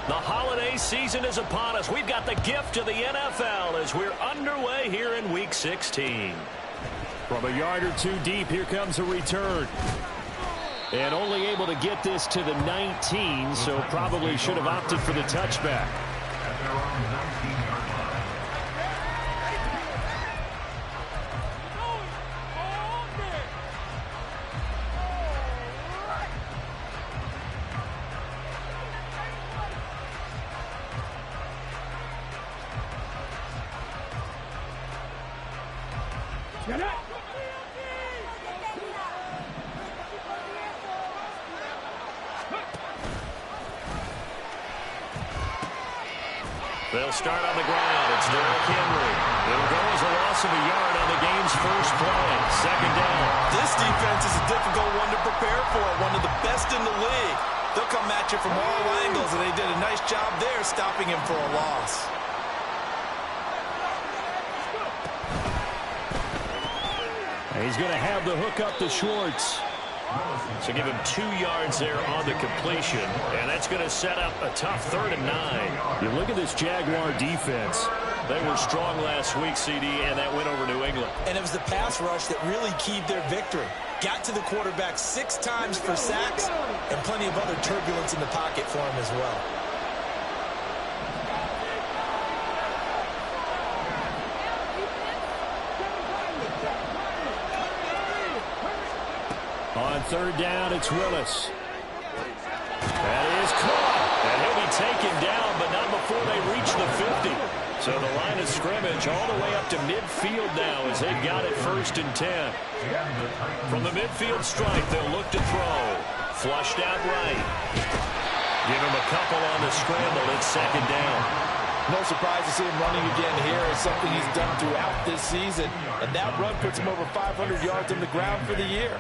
The holiday season is upon us. We've got the gift of the NFL as we're underway here in Week 16. From a yard or two deep, here comes a return. And only able to get this to the 19, so probably should have opted for the touchback. They'll start on the ground. It's Derrick Henry. It'll go as a loss of a yard on the game's first play. Second down. This defense is a difficult one to prepare for. One of the best in the league. They'll come at you from all angles, and they did a nice job there stopping him for a loss. He's going to have the hook up to Schwartz. So give him 2 yards there on the completion, and that's going to set up a tough 3rd and 9. You look at this Jaguar defense. They were strong last week, CD, and that went over New England. And it was the pass rush that really keyed their victory. Got to the quarterback 6 times for sacks, and plenty of other turbulence in the pocket for him as well. On 3rd down, it's Willis. That is caught. And he'll be taken down, but not before they reach the 50. So the line of scrimmage all the way up to midfield now as they've got it 1st and 10. From the midfield stripe, they'll look to throw. Flushed out right. Give him a couple on the scramble. It's 2nd down. No surprise to see him running again here. It's something he's done throughout this season. And that run puts him over 500 yards on the ground for the year.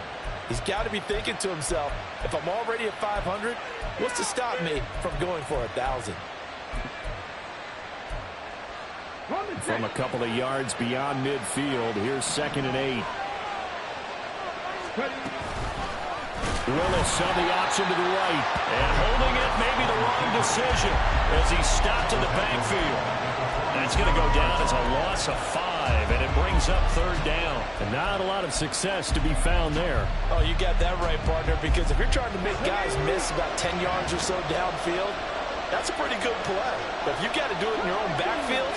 He's got to be thinking to himself, if I'm already at 500, what's to stop me from going for 1,000? From a couple of yards beyond midfield, here's 2nd and 8. Willis on the option to the right. And holding it, maybe the wrong decision as he stopped in the backfield. That's going to go down as a loss of 5, and it brings up 3rd down. And not a lot of success to be found there. Oh, you got that right, partner, because if you're trying to make guys miss about 10 yards or so downfield, that's a pretty good play. But if you've got to do it in your own backfield,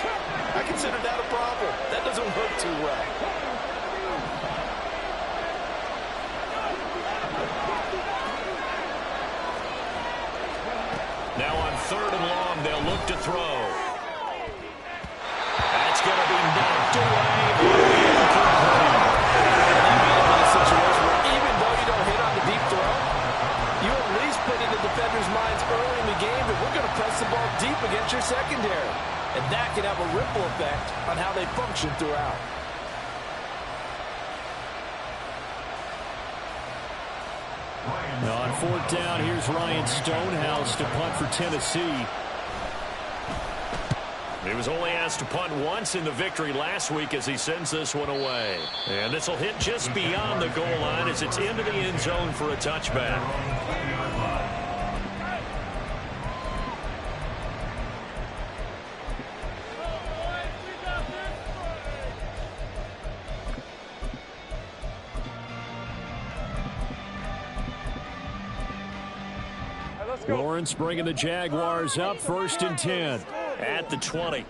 I consider that a problem. That doesn't work too well. Now on 3rd and long, they'll look to throw. That's going to be knocked away. Situation where even though you don't hit on the deep throw, you at least put in the defender's minds early in the game that we're going to press the ball deep against your secondary. And that can have a ripple effect on how they function throughout. Now on 4th down, here's Ryan Stonehouse to punt for Tennessee. He was only asked to punt once in the victory last week as he sends this one away. And this will hit just beyond the goal line as it's into the end zone for a touchback. Lawrence bringing the Jaguars up 1st and 10. At the 20.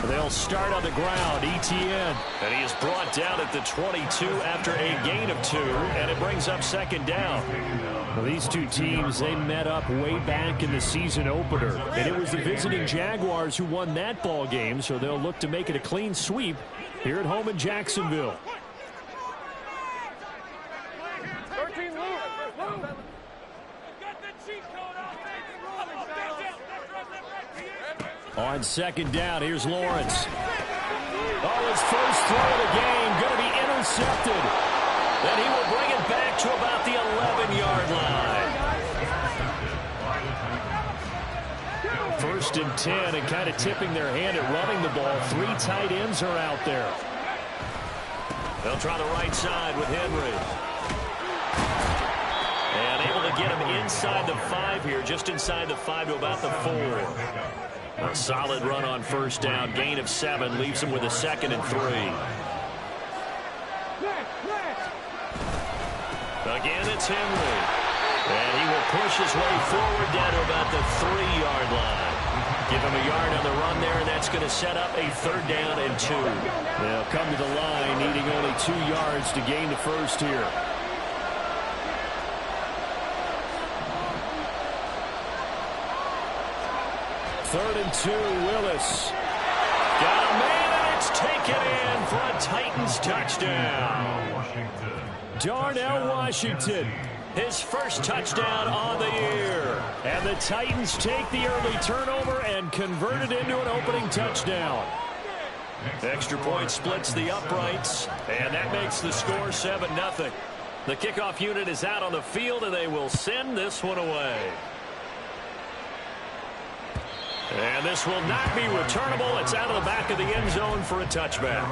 They'll start on the ground. Etienne. And he is brought down at the 22 after a gain of 2, and it brings up 2nd down. Well, these two teams, they met up way back in the season opener. And it was the visiting Jaguars who won that ball game, so they'll look to make it a clean sweep here at home in Jacksonville. On 2nd down, here's Lawrence. Oh, his first throw of the game going to be intercepted. Then he will bring it back to about the 11-yard line. 1st and 10, and kind of tipping their hand at running the ball. 3 tight ends are out there. They'll try the right side with Henry. inside the 5 here, just inside the 5 to about the 4. A solid run on first down, gain of 7, leaves him with a 2nd and 3. Again, it's Henry. And he will push his way forward down to about the 3-yard line. Give him a yard on the run there, and that's going to set up a 3rd down and 2. They'll come to the line, needing only 2 yards to gain the first here. Third and 2, Willis. Got a man, and it's taken in for a Titans touchdown. Darnell Washington. His first touchdown on the year. And the Titans take the early turnover and convert it into an opening touchdown. Extra point splits the uprights, and that makes the score 7-0. The kickoff unit is out on the field, and they will send this one away. And this will not be returnable. It's out of the back of the end zone for a touchback.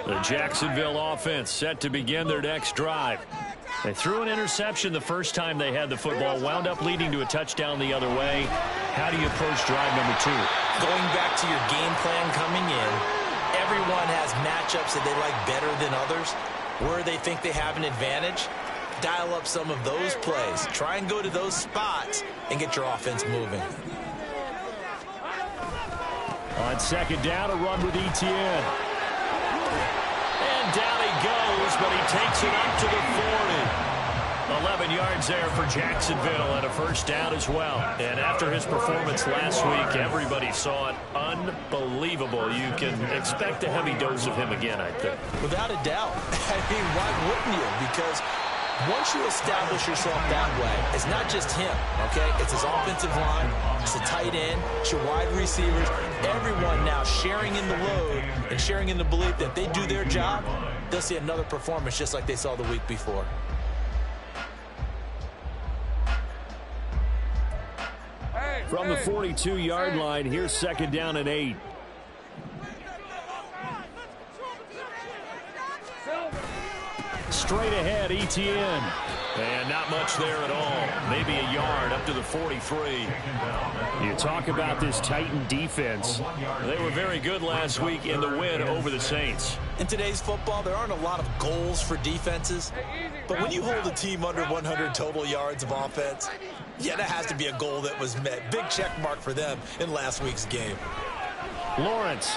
The Jacksonville offense set to begin their next drive. They threw an interception the first time they had the football, wound up leading to a touchdown the other way. How do you approach drive number 2? Going back to your game plan coming in, everyone has matchups that they like better than others. Where they think they have an advantage, dial up some of those plays. Try and go to those spots and get your offense moving. On 2nd down, a run with Etienne. And down he goes, but he takes it up to the 40. 11 yards there for Jacksonville and a first down as well. And after his performance last week, everybody saw it. Unbelievable. You can expect a heavy dose of him again, I think. Without a doubt. I mean, why wouldn't you? Because once you establish yourself that way, it's not just him, okay? It's his offensive line, it's the tight end, it's your wide receivers, everyone now sharing in the load and sharing in the belief that they do their job, they'll see another performance just like they saw the week before. From the 42-yard line, here's 2nd down and 8. Straight ahead, Etienne. And not much there at all. Maybe a yard up to the 43. You talk about this Titan defense. They were very good last week in the win over the Saints. In today's football, there aren't a lot of goals for defenses. But when you hold a team under 100 total yards of offense, yeah, that has to be a goal that was met. Big check mark for them in last week's game. Lawrence.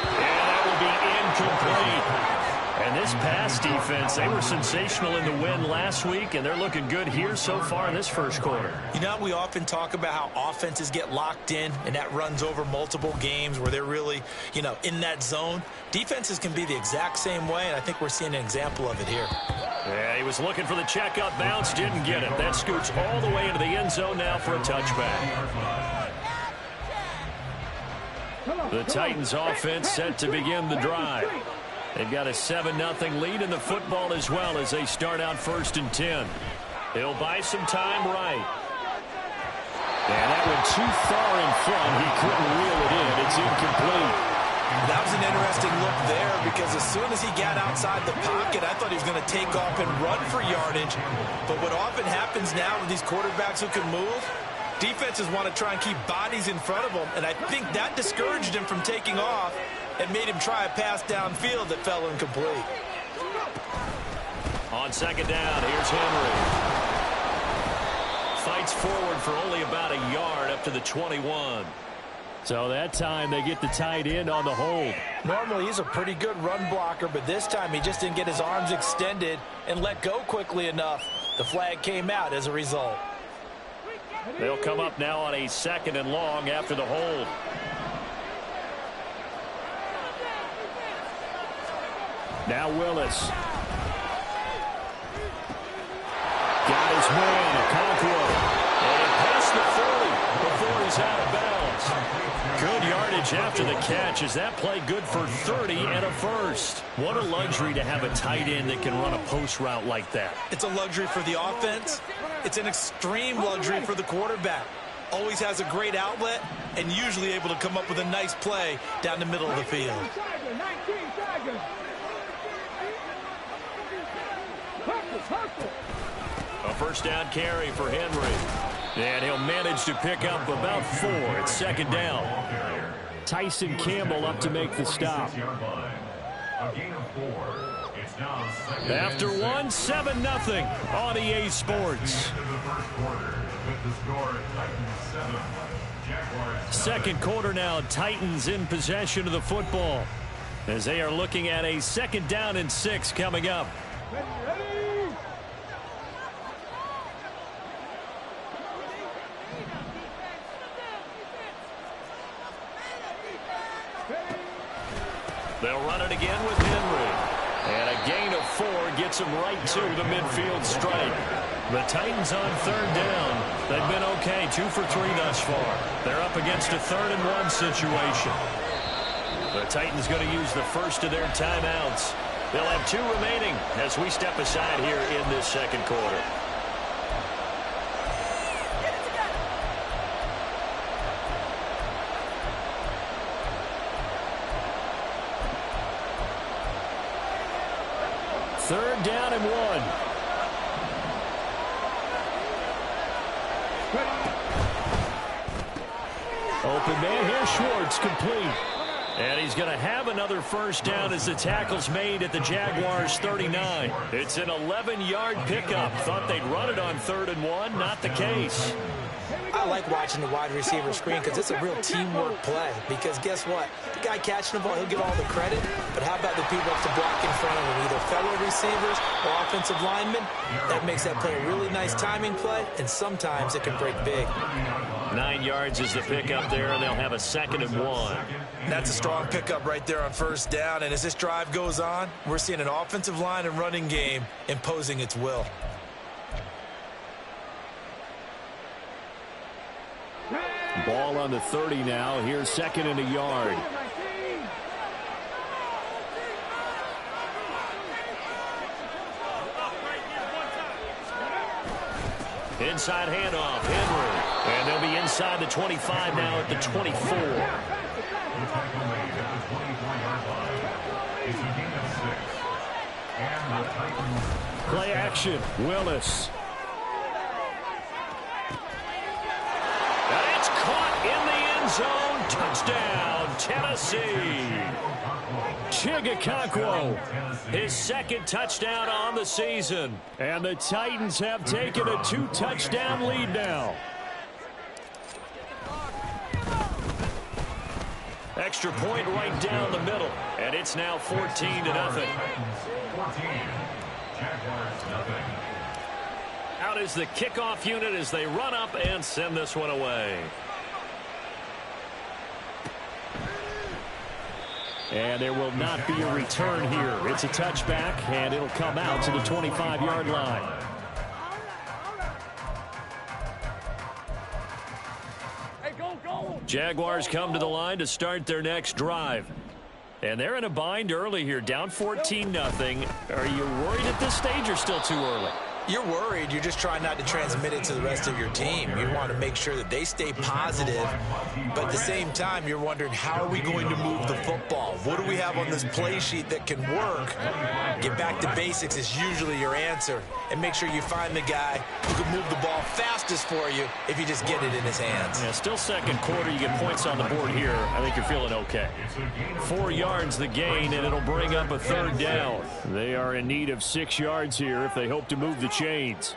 And that will be incomplete. And this pass defense, they were sensational in the win last week, and they're looking good here so far in this first quarter. You know, we often talk about how offenses get locked in, and that runs over multiple games where they're really, you know, in that zone. Defenses can be the exact same way, and I think we're seeing an example of it here. Yeah, he was looking for the checkup bounce, didn't get it. That scoots all the way into the end zone now for a touchback. The Titans offense set to begin the drive. They've got a 7-0 lead in the football as well as they start out 1st and 10. He'll buy some time right. And that went too far in front. He couldn't reel it in. It's incomplete. That was an interesting look there because as soon as he got outside the pocket, I thought he was going to take off and run for yardage. But what often happens now with these quarterbacks who can move, defenses want to try and keep bodies in front of them, and I think that discouraged him from taking off and made him try a pass downfield that fell incomplete. On 2nd down, here's Henry. Fights forward for only about a yard up to the 21. So that time they get the tight end on the hold. Normally he's a pretty good run blocker, but this time he just didn't get his arms extended and let go quickly enough. The flag came out as a result. They'll come up now on a 2nd and long after the hold. Now Willis. Got his man, Okonkwo. And past the 40 before he's out of bounds. Good yardage yardage after the catch. Is that play good for 30 and a first? What a luxury to have a tight end that can run a post route like that. It's a luxury for the offense. It's an extreme luxury for the quarterback. Always has a great outlet and usually able to come up with a nice play down the middle of the field. A first down carry for Henry. And he'll manage to pick up about 4. It's second down. Tyson Campbell up to make the stop. After 1, 7-0 on EA Sports. Second quarter now, Titans in possession of the football as they are looking at a 2nd down and 6 coming up. They'll run it again with Henry. And a gain of 4 gets him right to the midfield strike. The Titans on 3rd down. They've been okay, 2 for 3 thus far. They're up against a 3rd and 1 situation. The Titans going to use the first of their timeouts. They'll have 2 remaining as we step aside here in this second quarter. Third down and 1. Open man here, Schwartz, complete. And he's going to have another first down as the tackle's made at the Jaguars' 39. It's an 11-yard pickup. Thought they'd run it on 3rd and 1. Not the case. I like watching the wide receiver screen because it's a real teamwork play. Because guess what? The guy catching the ball, he'll get all the credit. But how about the people that have to block in front of him, either fellow receivers or offensive linemen? That makes that play a really nice timing play, and sometimes it can break big. 9 yards is the pickup there, and they'll have a 2nd and 1. That's a strong pickup right there on first down. And as this drive goes on, we're seeing an offensive line and running game imposing its will. Ball on the 30 now. Here's 2nd and a yard. Inside handoff, Henry. And they'll be inside the 25 now at the 24. Play action, Willis. And it's caught in the end zone. Touchdown, Tennessee. Chigakakwo. His 2nd touchdown on the season. And the Titans have taken a 2-touchdown lead now. Extra point right down the middle. And it's now 14-0. Out is the kickoff unit as they run up and send this one away. And there will not be a return here. It's a touchback, and it'll come out to the 25-yard line. Jaguars come to the line to start their next drive. And they're in a bind early here, down 14-0. Are you worried at this stage or still too early? You're worried. You're just trying not to transmit it to the rest of your team. You want to make sure that they stay positive, but at the same time, you're wondering, how are we going to move the football? What do we have on this play sheet that can work? Get back to basics is usually your answer, and make sure you find the guy who can move the ball fastest for you if you just get it in his hands. Yeah, still second quarter. You get points on the board here. I think you're feeling okay. 4 yards the gain, and it'll bring up a 3rd down. They are in need of 6 yards here if they hope to move the chains.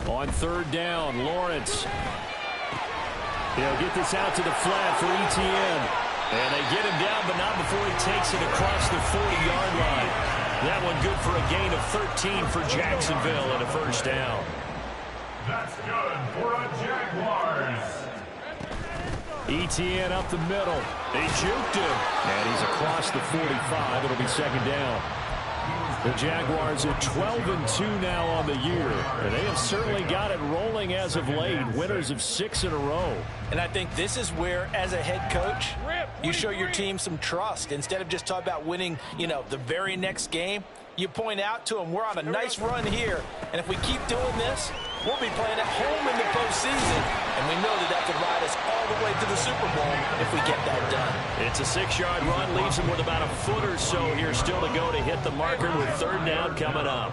On 3rd down, Lawrence. He'll get this out to the flat for Etienne. And they get him down, but not before he takes it across the 40-yard line. That one good for a gain of 13 for Jacksonville and a first down. That's good for a Jaguars. Etienne up the middle. They juked him. And he's across the 45. It'll be 2nd down. The Jaguars are 12-2 now on the year, and they have certainly got it rolling as of late, winners of 6 in a row. And I think this is where, as a head coach, you show your team some trust. Instead of just talking about winning, the very next game, you point out to them, we're on a nice run here, and if we keep doing this, we'll be playing at home in the postseason, and we know that could ride us all the way to the Super Bowl if we get that done. It's a 6-yard run, leaves them with about a foot or so here still to go to hit the marker with 3rd down coming up.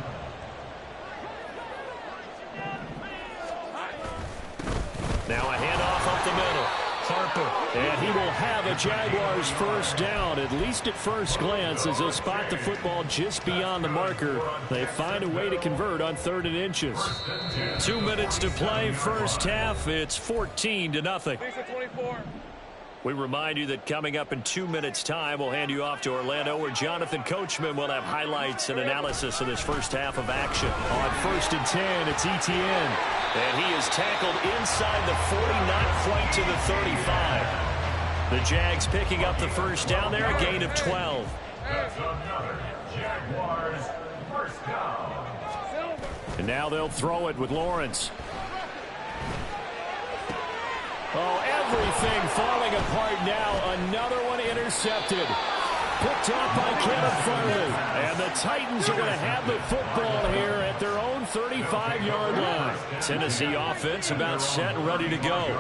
Now a handoff up the middle. Harper. And he will have a Jaguars 1st down, at least at first glance, as they'll spot the football just beyond the marker. They find a way to convert on 3rd and inches. 2 minutes to play, first half. It's 14-0. We remind you that coming up in 2 minutes' time, we'll hand you off to Orlando, where Jonathan Coachman will have highlights and analysis of this first half of action. On 1st and 10, it's Etienne. And he is tackled inside the 40, not quite to the 35. The Jags picking up the 1st down there, a gain of 12. That's another Jaguars 1st down. And now they'll throw it with Lawrence. Oh, everything falling apart now. Another one intercepted. Picked off by Caleb Farley. And the Titans are going to have the football here at their own 35-yard line. Tennessee offense about set and ready to go.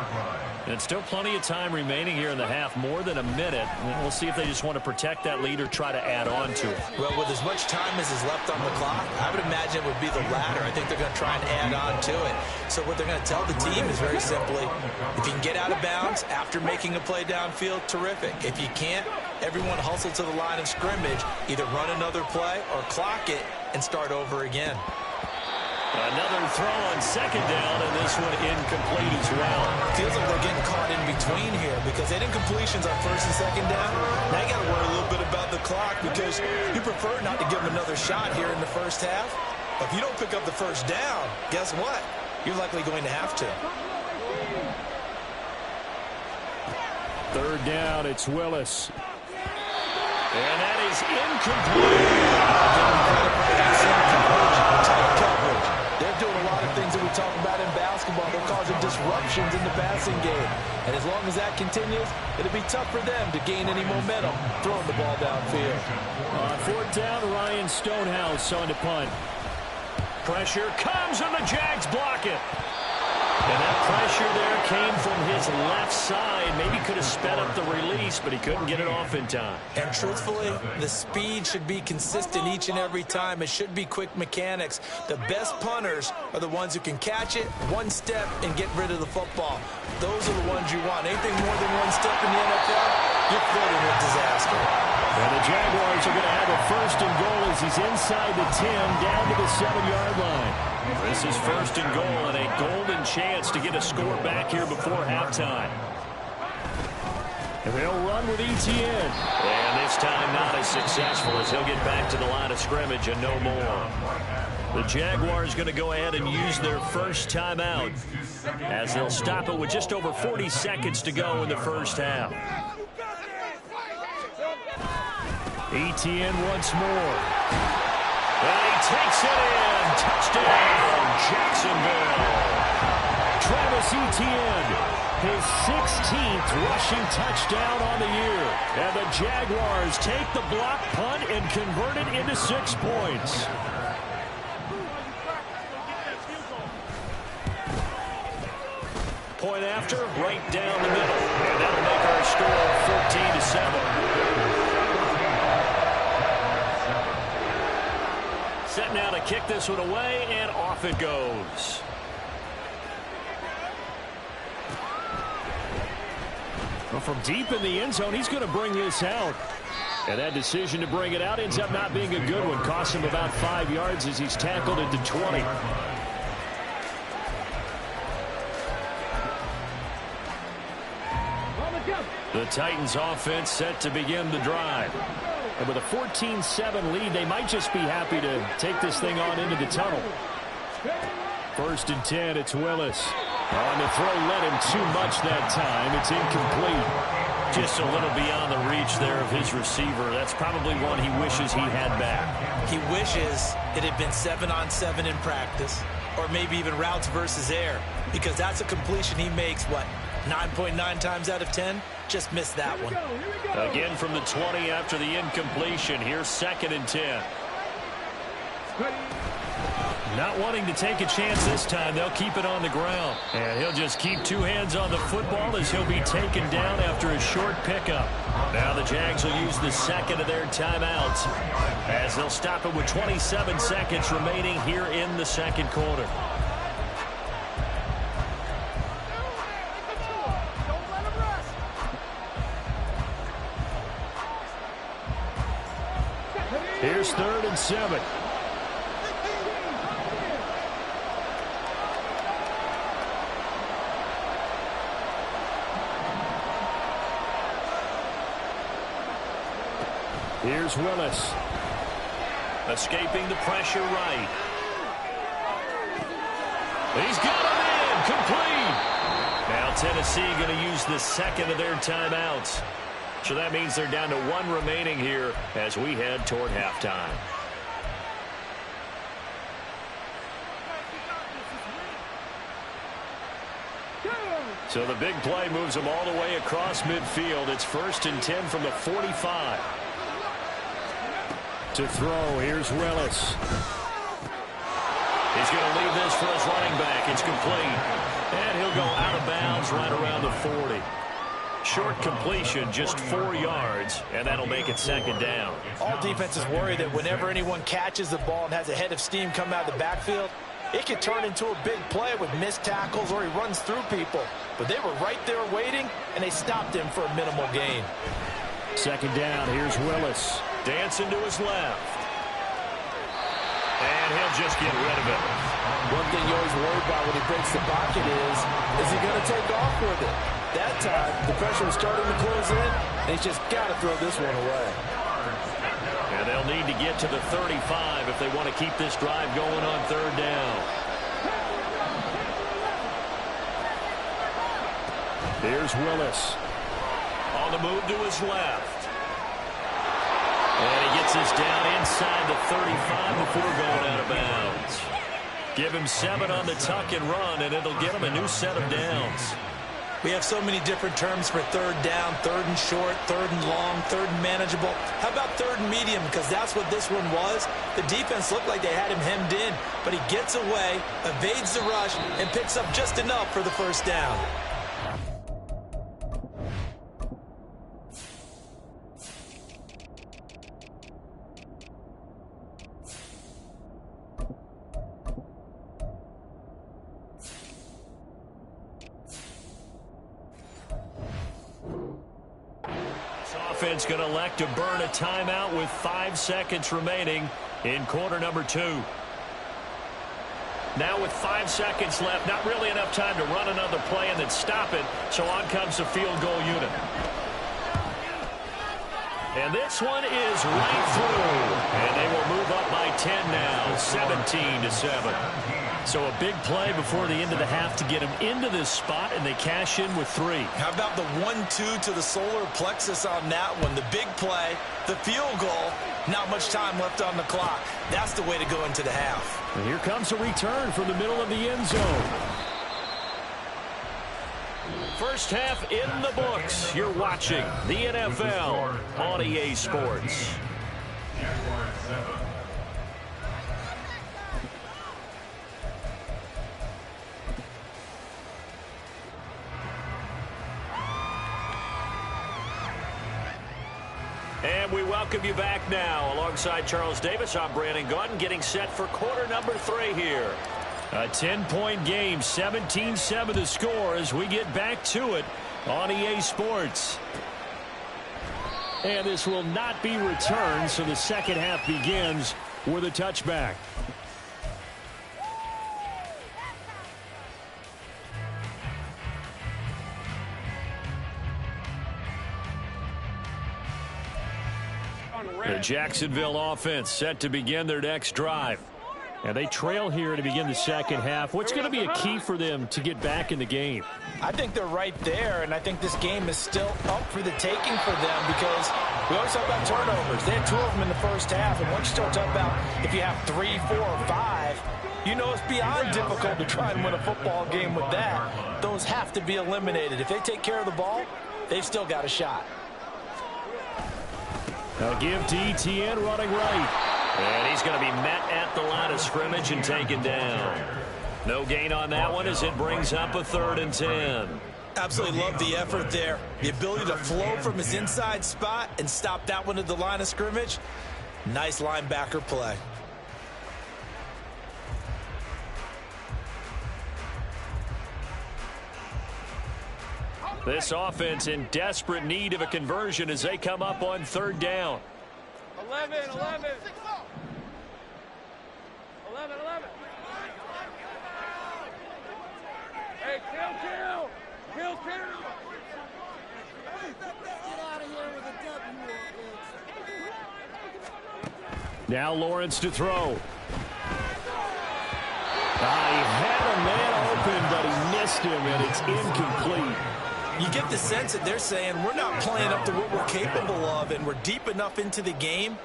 And still plenty of time remaining here in the half, more than a minute. And we'll see if they just want to protect that lead or try to add on to it. Well, with as much time as is left on the clock, I would imagine it would be the latter. I think they're going to try and add on to it. So what they're going to tell the team is very simply, if you can get out of bounds after making a play downfield, terrific. If you can't, everyone hustle to the line of scrimmage, either run another play or clock it and start over again. Another throw on 2nd down, and this one incomplete as well. Feels like they're getting caught in between here because they did incompletions on 1st and 2nd down. Now you got to worry a little bit about the clock because you prefer not to give them another shot here in the first half. But if you don't pick up the 1st down, guess what? You're likely going to have to. 3rd down, it's Willis. And that is incomplete. They're doing a lot of things that we talk about in basketball. They're causing disruptions in the passing game. And as long as that continues, it'll be tough for them to gain any momentum throwing the ball downfield. On 4th down, Ryan Stonehouse on to punt. Pressure comes, and the Jags block it. And that pressure there came from his left side. Maybe could have sped up the release, but he couldn't get it off in time. And truthfully, the speed should be consistent each and every time. It should be quick mechanics. The best punters are the ones who can catch it, one step, and get rid of the football. Those are the ones you want. Anything more than one step in the NFL, you're flirting with disaster. And the Jaguars are going to have a 1st and goal as he's inside the 10, down to the 7-yard line. This is 1st and goal and a golden chance to get a score back here before halftime. And they'll run with Etienne. And this time not as successful as he'll get back to the line of scrimmage and no more. The Jaguars going to go ahead and use their first timeout as they'll stop it with just over 40 seconds to go in the first half. Etienne once more. And he takes it in. Touchdown, Jacksonville. Travis Etienne, his 16th rushing touchdown on the year. And the Jaguars take the block punt and convert it into 6 points. Point after, right down the middle. And that'll make our score 14-7. Set now to kick this one away, and off it goes. Well, from deep in the end zone, he's going to bring this out. And that decision to bring it out ends up not being a good one. Costs him about 5 yards as he's tackled at the 20. The Titans offense set to begin the drive. And with a 14-7 lead, they might just be happy to take this thing on into the tunnel. 1st and 10, it's Willis. On the throw, led him too much that time. It's incomplete. Just a little beyond the reach there of his receiver. That's probably one he wishes he had back. He wishes it had been 7-on-7 in practice, or maybe even routes versus air, because that's a completion he makes, what, 9.9 times out of 10? Just missed that one. Again from the 20 after the incompletion. Here's 2nd and 10. Not wanting to take a chance this time. They'll keep it on the ground. And he'll just keep 2 hands on the football as he'll be taken down after a short pickup. Now the Jags will use the 2nd of their timeouts as they'll stop it with 27 seconds remaining here in the 2nd quarter. Here's 3rd and 7. Here's Willis. Escaping the pressure right. He's got him in. Complete. Now Tennessee going to use the 2nd of their timeouts. So that means they're down to 1 remaining here as we head toward halftime. So the big play moves them all the way across midfield. It's 1st and 10 from the 45. To throw, here's Willis. He's going to leave this for his running back. It's complete. And he'll go out of bounds right around the 40. Short completion, just 4 yards, and that'll make it 2nd down. All defenses worry that whenever anyone catches the ball and has a head of steam come out of the backfield, it could turn into a big play with missed tackles or he runs through people. But they were right there waiting, and they stopped him for a minimal gain. 2nd down, here's Willis. Dancing to his left. And he'll just get rid of it. One thing you always worry about when he breaks the pocket is he going to take off with it? That time, the pressure was starting to close in, and he's just got to throw this one away. And they'll need to get to the 35 if they want to keep this drive going on 3rd down. Here's Willis. On the move to his left. And he gets this down inside the 35 before going out of bounds. Give him 7 on the tuck and run, and it'll get him a new set of downs. We have so many different terms for 3rd down, 3rd and short, 3rd and long, 3rd and manageable. How about 3rd and medium? Because that's what this one was. The defense looked like they had him hemmed in, but he gets away, evades the rush, and picks up just enough for the 1st down. Offense going to elect to burn a timeout with 5 seconds remaining in quarter number 2. Now with 5 seconds left, not really enough time to run another play and then stop it, so on comes the field goal unit. And this one is right through, and they will move up by 10 now, 17-7. So a big play before the end of the half to get them into this spot, and they cash in with 3. How about the 1-2 to the solar plexus on that one? The big play, the field goal, not much time left on the clock. That's the way to go into the half. And here comes a return from the middle of the end zone. First half in the books. You're watching the NFL on EA Sports. And we welcome you back now. Alongside Charles Davis, I'm Brandon Gaudin, getting set for quarter number 3 here. A 10-point game, 17-7 the score as we get back to it on EA Sports. And this will not be returned, so the second half begins with a touchback. The Jacksonville offense set to begin their next drive. And they trail here to begin the second half. What's going to be a key for them to get back in the game? I think they're right there, and I think this game is still up for the taking for them because we always talk about turnovers. They had 2 of them in the first half, and once you start talking about if you have 3, 4, or 5, you know it's beyond difficult to try and win a football game with that. Those have to be eliminated. If they take care of the ball, they've still got a shot. They'll give to Etienne running right. And he's going to be met at the line of scrimmage and taken down. No gain on that one as it brings up a 3rd and 10. Absolutely love the effort there. The ability to flow from his inside spot and stop that one at the line of scrimmage. Nice linebacker play. This offense in desperate need of a conversion as they come up on 3rd down. 11. Hey, kill. Get out of here with a W. Now Lawrence to throw. He had a man open, but he missed him, and it's incomplete. You get the sense that they're saying we're not playing up to what we're capable of, and we're deep enough into the game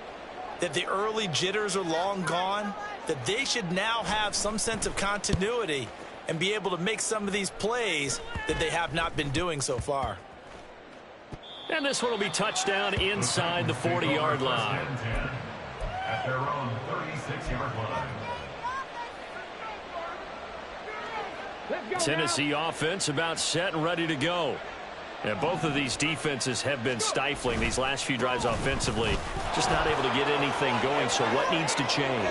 that the early jitters are long gone, that they should now have some sense of continuity and be able to make some of these plays that they have not been doing so far. And this one will be touchdown inside the 40-yard line. At their own 36-yard line. Tennessee offense about set and ready to go. And both of these defenses have been stifling these last few drives offensively. Just not able to get anything going, so what needs to change?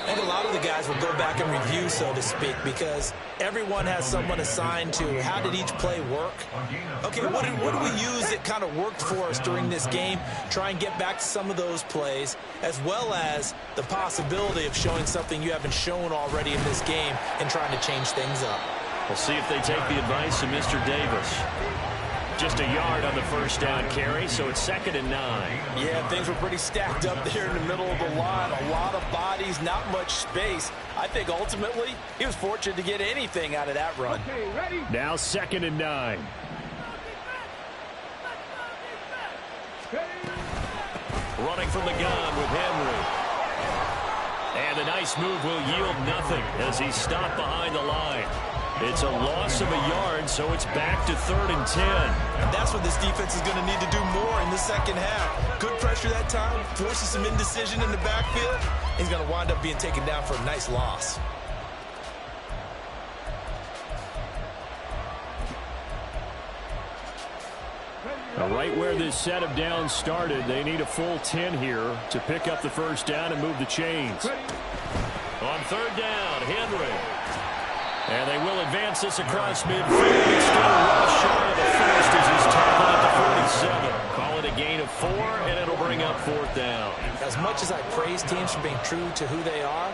I think a lot of the guys will go back and review, so to speak, because everyone has someone assigned to how did each play work. Okay, what do we use that kind of worked for us during this game? Try and get back to some of those plays, as well as the possibility of showing something you haven't shown already in this game and trying to change things up. We'll see if they take the advice of Mr. Davis. Just a yard on the first down carry, so it's 2nd and 9. Yeah, things were pretty stacked up there in the middle of the line. A lot of bodies, not much space. I think ultimately he was fortunate to get anything out of that run. Okay, ready? Now 2nd and 9. Running from the gun with Henry. And a nice move will yield nothing as he's stopped behind the line. It's a loss of a yard, so it's back to 3rd and 10. And that's what this defense is going to need to do more in the second half. Good pressure that time, forces some indecision in the backfield. He's going to wind up being taken down for a nice loss. Right where this set of downs started, they need a full 10 here to pick up the first down and move the chains. On 3rd down, Henry. And they will advance this across midfield. It's still well shy of the first as he's tackled at the 47. Call it a gain of 4, and it'll bring up 4th down. As much as I praise teams for being true to who they are,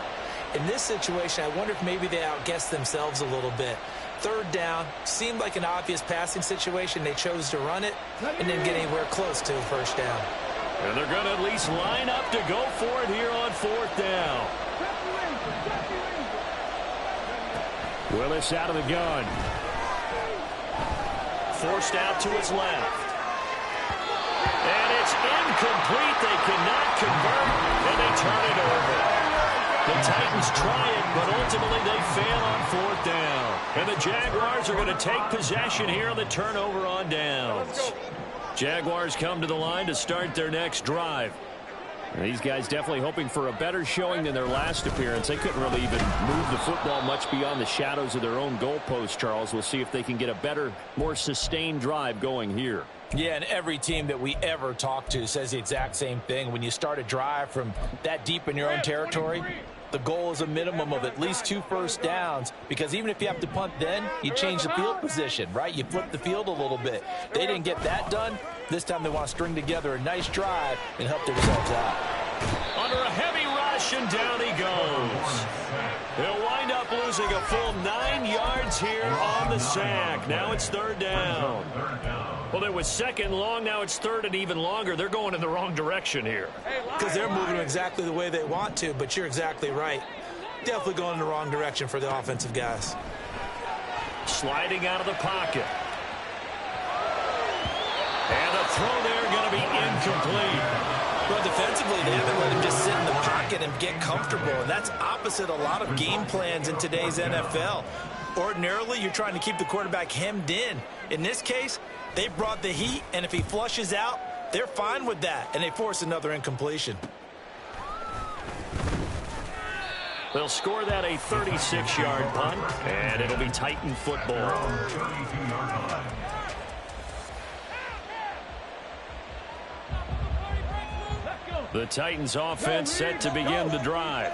in this situation, I wonder if maybe they outguessed themselves a little bit. 3rd down, seemed like an obvious passing situation. They chose to run it and didn't get anywhere close to a first down. And they're going to at least line up to go for it here on 4th down. Willis out of the gun. Forced out to his left. And it's incomplete. They cannot convert, and they turn it over. The Titans try it, but ultimately they fail on 4th down. And the Jaguars are going to take possession here on the turnover on downs. Jaguars come to the line to start their next drive. These guys definitely hoping for a better showing than their last appearance. They couldn't really even move the football much beyond the shadows of their own goalpost, Charles. We'll see if they can get a better, more sustained drive going here. Yeah, and every team that we ever talk to says the exact same thing. When you start a drive from that deep in your own territory, the goal is a minimum of at least 2 first downs, because even if you have to punt then, you change the field position, right? You flip the field a little bit. They didn't get that done. This time they want to string together a nice drive and help themselves out. Under a heavy rush, and down he goes. They'll wind up losing a full 9 yards here on the sack. Now it's 3rd down. Well, it was 2nd long. Now it's 3rd and even longer. They're going in the wrong direction here. Because they're moving exactly the way they want to, but you're exactly right. Definitely going in the wrong direction for the offensive guys. Sliding out of the pocket. And the throw there going to be incomplete. Well, defensively, they haven't let him just sit in the pocket and get comfortable, and that's opposite a lot of game plans in today's NFL. Ordinarily, you're trying to keep the quarterback hemmed in. In this case, they brought the heat, and if he flushes out, they're fine with that, and they force another incompletion. They'll score that a 36-yard punt, and it'll be Titan football. The Titans offense set to begin the drive.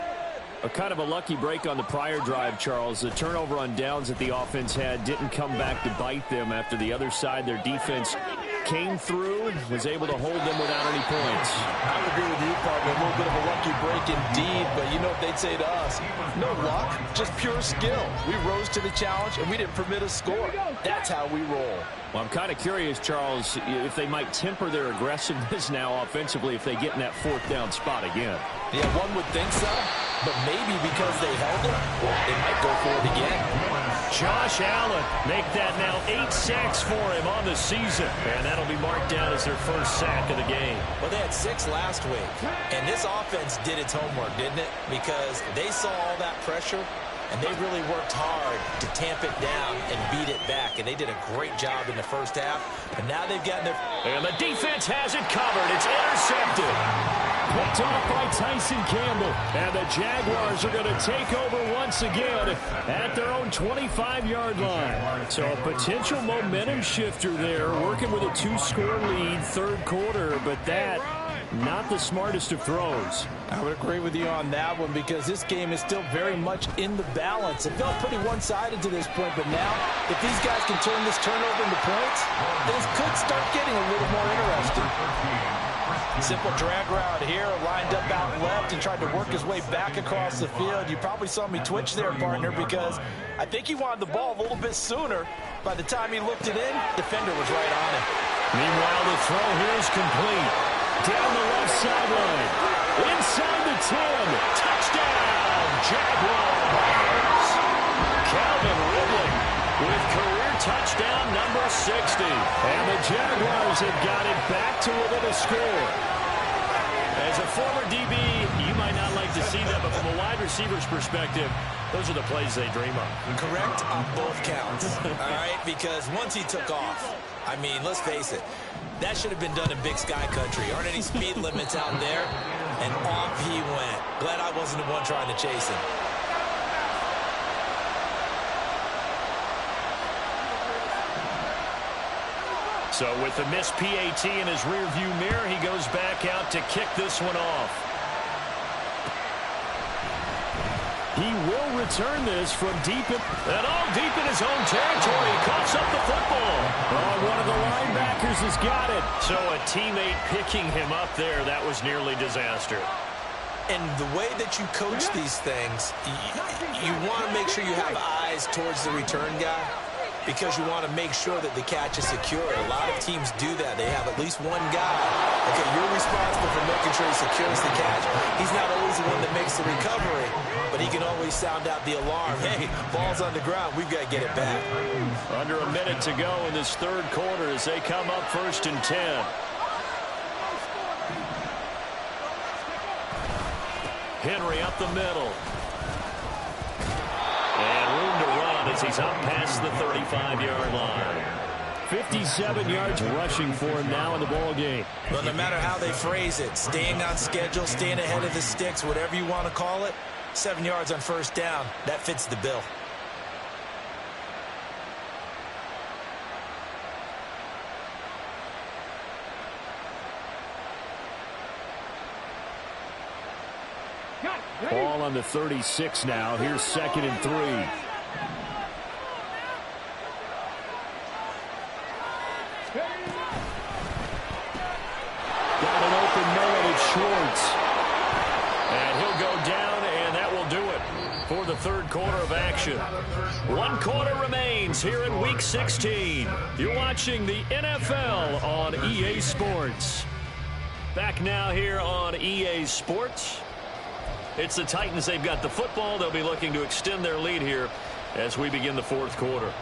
A kind of a lucky break on the prior drive, Charles. The turnover on downs that the offense had didn't come back to bite them after the other side. Their defense came through and was able to hold them without any points. I would agree with you, partner. A little bit of a lucky break indeed, but you know what they'd say to us? No luck, just pure skill. We rose to the challenge, and we didn't permit a score. That's how we roll. Well, I'm kind of curious, Charles, if they might temper their aggressiveness now offensively if they get in that fourth down spot again. Yeah, one would think so, but maybe because they held it, they might go for it again. Josh Allen make that now 8 sacks for him on the season, and that'll be marked down as their first sack of the game. Well, they had 6 last week, and this offense did its homework, didn't it? Because they saw all that pressure, and they really worked hard to tamp it down and beat it back, and they did a great job in the first half, and now they've gotten their... And the defense has it covered. It's intercepted. Picked off by Tyson Campbell. And the Jaguars are going to take over once again at their own 25-yard line. So a potential momentum shifter there, working with a 2-score lead, third quarter, but that not the smartest of throws. I would agree with you on that one because this game is still very much in the balance. It felt pretty one-sided to this point, but now if these guys can turn this turnover into points, this could start getting a little more interesting. Simple drag route here, lined up out left and tried to work his way back across the field. You probably saw me twitch there, partner, because I think he wanted the ball a little bit sooner. By the time he looked it in, defender was right on him. Meanwhile, the throw here is complete. Down the left sideline. Inside the 10. Touchdown, Jaguars. Calvin Ridley with career touchdown number 60. And the Jaguars have got it back to within a score. As a former DB, you might not like to see that, but from a wide receiver's perspective, those are the plays they dream of. Correct on both counts, all right? Because once he took off, I mean, let's face it, that should have been done in Big Sky Country. Aren't any speed limits out there? And off he went. Glad I wasn't the one trying to chase him. So with the missed PAT in his rearview mirror, he goes back out to kick this one off. He will return this from deep in his own territory. He coughs up the football. Oh, one of the linebackers has got it. So a teammate picking him up there, that was nearly disaster. And the way that you coach these things, you want to make sure you have eyes towards the return guy, because you want to make sure that the catch is secure. A lot of teams do that. They have at least one guy. Okay, you're responsible for making sure he secures the catch. He's not always the one that makes the recovery, but he can always sound out the alarm. Hey, ball's on the ground. We've got to get it back. Under a minute to go in this third quarter as they come up 1st and 10. Henry up the middle. And room to run as he's up past the 35-yard line. 57 yards rushing for him now in the ball game. Well, no matter how they phrase it, staying on schedule, staying ahead of the sticks, whatever you want to call it, 7 yards on first down, that fits the bill. Ball on the 36 now. Here's 2nd and 3. Got an open man. It's Schwartz. And he'll go down, and that will do it for the third quarter of action. 1 quarter remains here in Week 16. You're watching the NFL on EA Sports. Back now here on EA Sports. It's the Titans. They've got the football. They'll be looking to extend their lead here as we begin the fourth quarter.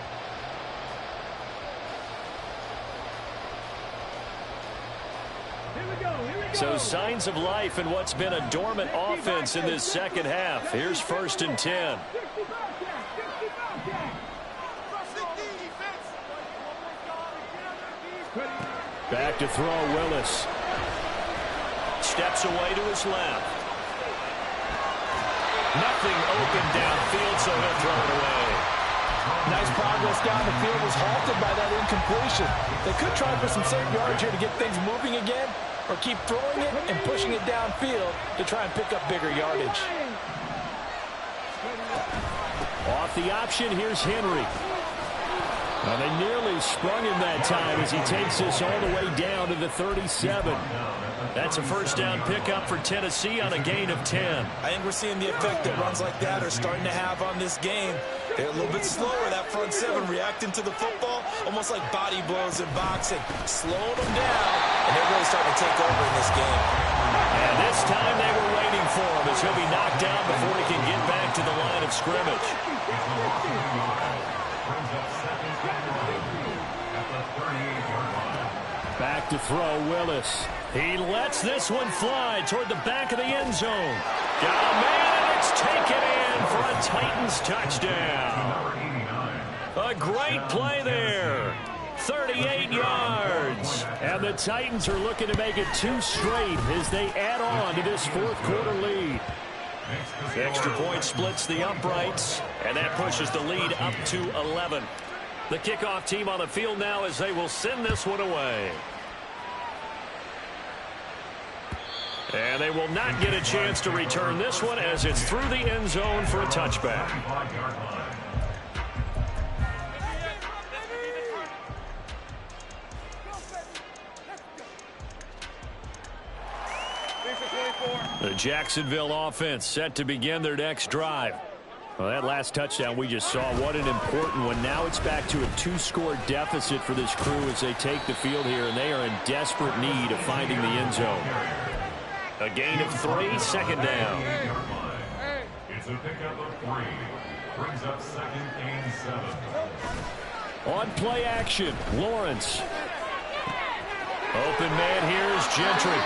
So signs of life in what's been a dormant offense in this second half. Here's 1st and 10. Back to throw, Willis. Steps away to his left. Nothing open downfield, so he'll throw it away. Nice progress down the field was halted by that incompletion. They could try for some safe yards here to get things moving again, or keep throwing it and pushing it downfield to try and pick up bigger yardage. Off the option, here's Henry. Well, they nearly sprung him that time as he takes this all the way down to the 37. That's a first down pickup for Tennessee on a gain of 10. I think we're seeing the effect that runs like that are starting to have on this game. They're a little bit slower, that front seven, reacting to the football, almost like body blows in boxing, slowing them down, and they're really starting to take over in this game. And this time they were waiting for him as he'll be knocked down before he can get back to the line of scrimmage. Back to throw, Willis. He lets this one fly toward the back of the end zone. Got a man, and it's taken in for a Titans touchdown. A great play there. 38 yards. And the Titans are looking to make it 2 straight as they add on to this fourth quarter lead. The extra point splits the uprights, and that pushes the lead up to 11. The kickoff team on the field now as they will send this one away. And they will not get a chance to return this one as it's through the end zone for a touchback. The Jacksonville offense set to begin their next drive. Well, that last touchdown we just saw, what an important one. Now it's back to a 2-score deficit for this crew as they take the field here, and they are in desperate need of finding the end zone. A gain of 3, second down. It's a pickup of 3. Brings up 2nd and 7. On play action, Lawrence. Open man here is Gentry.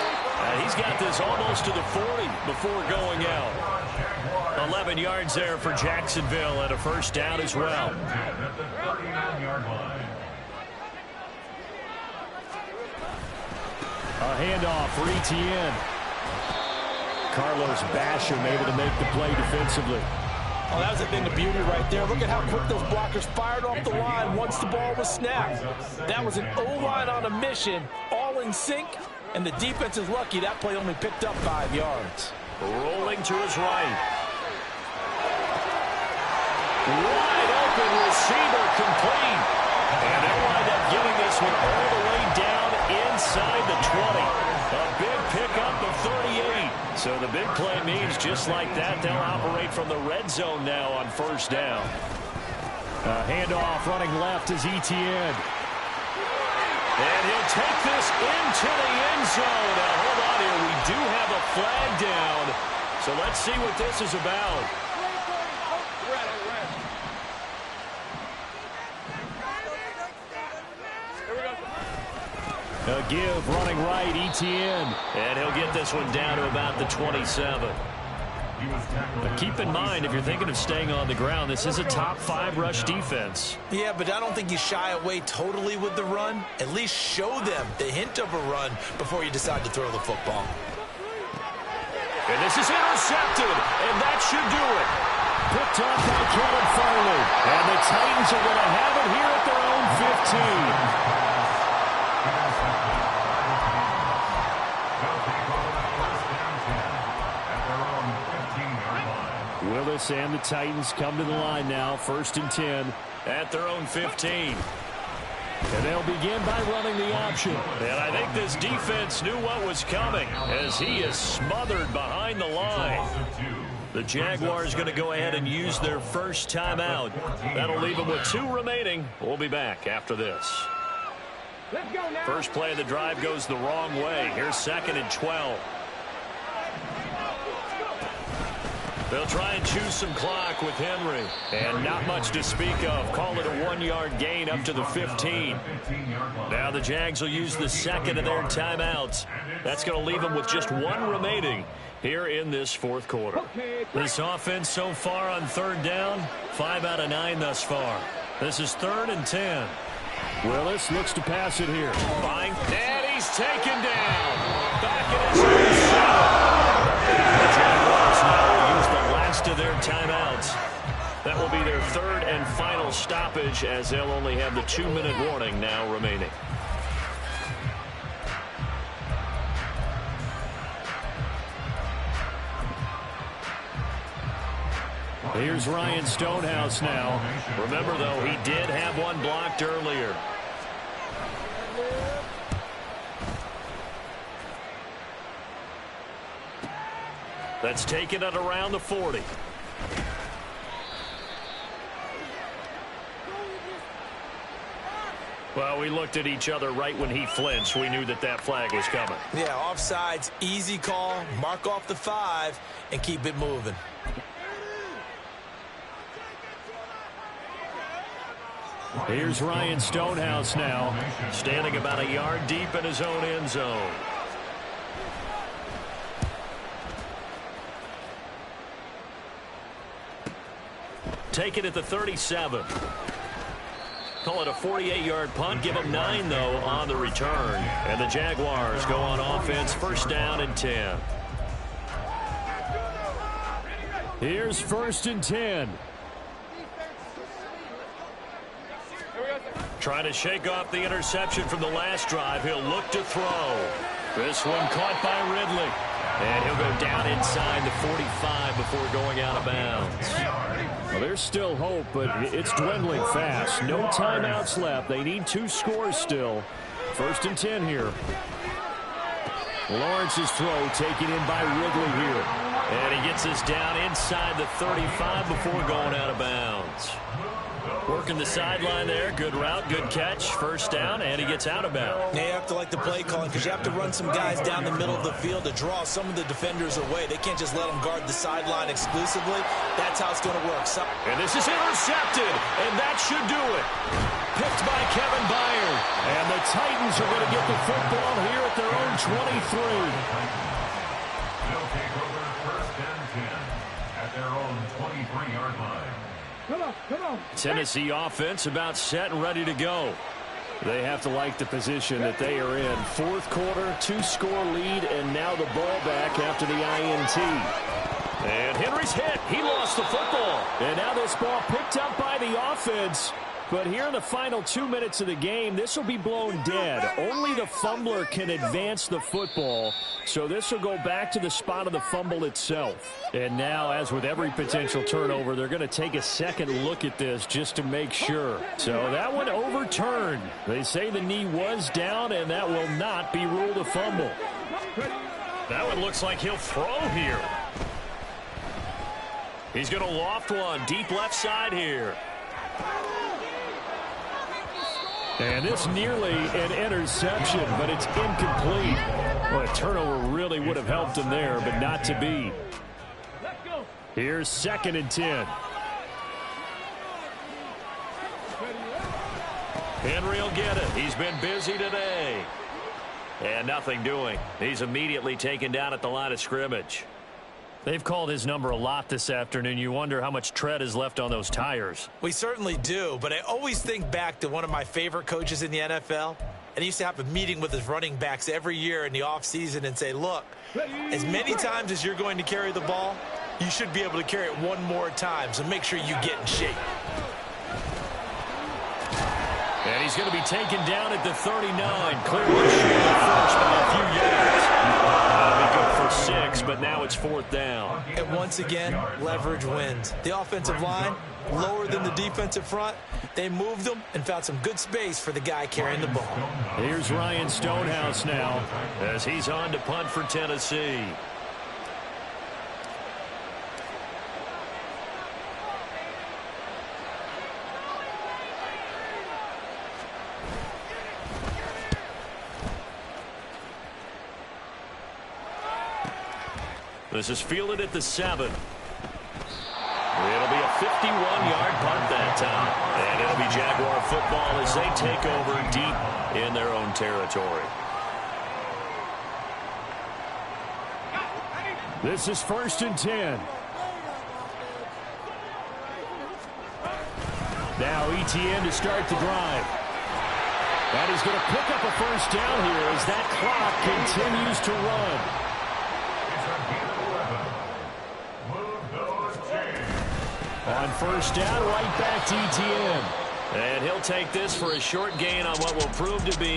He's got this almost to the 40 before going out. 11 yards there for Jacksonville and a first down as well. At the 39-yard line. A handoff for Etienne. Carlos Basham able to make the play defensively. Oh, that was a thing of beauty right there. Look at how quick those blockers fired off the line once the ball was snapped. That was an O-line on a mission, all in sync, and the defense is lucky that play only picked up 5 yards. Rolling to his right. Wide open receiver complete. And they'll wind up getting this one all the way down inside the 20. A big pickup of 38. So the big play means just like that, they'll operate from the red zone now on first down. A handoff running left is Etienne. And he'll take this into the end zone. Now, hold on here. We do have a flag down. So let's see what this is about. A give running right, Etienne. And he'll get this one down to about the 27. But keep in mind, if you're thinking of staying on the ground, this is a top 5 rush defense. Yeah, but I don't think you shy away totally with the run. At least show them the hint of a run before you decide to throw the football. And this is intercepted, and that should do it. Picked up by Kevin Farley. And the Titans are going to have it here at their own 15. Willis and the Titans come to the line now, 1st and 10. At their own 15. And they'll begin by running the option. And I think this defense knew what was coming as he is smothered behind the line. The Jaguars going to go ahead and use their first timeout. That'll leave them with 2 remaining. We'll be back after this. First play of the drive goes the wrong way. Here's 2nd and 12. They'll try and choose some clock with Henry. And not much to speak of. Call it a 1-yard gain up to the 15. Now the Jags will use the second of their timeouts. That's going to leave them with just one remaining here in this fourth quarter. This offense so far on third down, 5 out of 9 thus far. This is 3rd and 10. Willis looks to pass it here. And he's taken down. Back in his own shot. The Jaguars now will use the last of their timeouts. That will be their 3rd and final stoppage, as they'll only have the 2-minute warning now remaining. Here's Ryan Stonehouse now. Remember, though, he did have one blocked earlier. That's taken at around the 40. Well, we looked at each other right when he flinched. We knew that that flag was coming. Yeah, offsides, easy call. Mark off the 5 and keep it moving. Here's Ryan Stonehouse now, standing about a yard deep in his own end zone. Take it at the 37. Call it a 48-yard punt. Give them 9, though, on the return. And the Jaguars go on offense, 1st down and 10. Here's 1st and 10. Trying to shake off the interception from the last drive. He'll look to throw. This one caught by Ridley. And he'll go down inside the 45 before going out of bounds. Well, there's still hope, but it's dwindling fast. No timeouts left. They need 2 scores still. 1st and 10 here. Lawrence's throw taken in by Ridley here. And he gets us down inside the 35 before going out of bounds. Working the sideline there. Good route, good catch. 1st down, and he gets out of bounds. They have to like the play calling because you have to run some guys down the middle of the field to draw some of the defenders away. They can't just let them guard the sideline exclusively. That's how it's going to work. And this is intercepted, and that should do it. Picked by Kevin Byard. And the Titans are going to get the football here at their own 23. They'll take over 1st and 10 at their own 23-yard line. Come on. Tennessee offense about set and ready to go. They have to like the position that they are in. 4th quarter, 2-score lead, and now the ball back after the INT. And Henry's hit. He lost the football. And now this ball picked up by the offense. But here in the final 2 minutes of the game, this will be blown dead. Only the fumbler can advance the football. So this will go back to the spot of the fumble itself. And now, as with every potential turnover, they're going to take a second look at this just to make sure. So that one overturned. They say the knee was down, and that will not be ruled a fumble. That one looks like he'll throw here. He's going to loft one deep left side here. And it's nearly an interception, but it's incomplete. Well, a turnover really would have helped him there, but not to be. Here's 2nd and 10. Henry will get it. He's been busy today. And nothing doing. He's immediately taken down at the line of scrimmage. They've called his number a lot this afternoon. You wonder how much tread is left on those tires. We certainly do, but I always think back to one of my favorite coaches in the NFL. And he used to have a meeting with his running backs every year in the offseason and say, look, as many times as you're going to carry the ball, you should be able to carry it one more time, so make sure you get in shape. And he's going to be taken down at the 39. Clearly shielded first by a few yards. That'll be good for 6, but now it's 4th down. And once again, leverage wins. The offensive line, lower than the defensive front. They moved them and found some good space for the guy carrying the ball. Here's Ryan Stonehouse now as he's on to punt for Tennessee. This is fielded at the 7. It'll be a 51-yard punt that time. And it'll be Jaguar football as they take over deep in their own territory. This is 1st and 10. Now ETN to start the drive. And he's going to pick up a first down here as that clock continues to run. On 1st down, right back to ETN. And he'll take this for a short gain on what will prove to be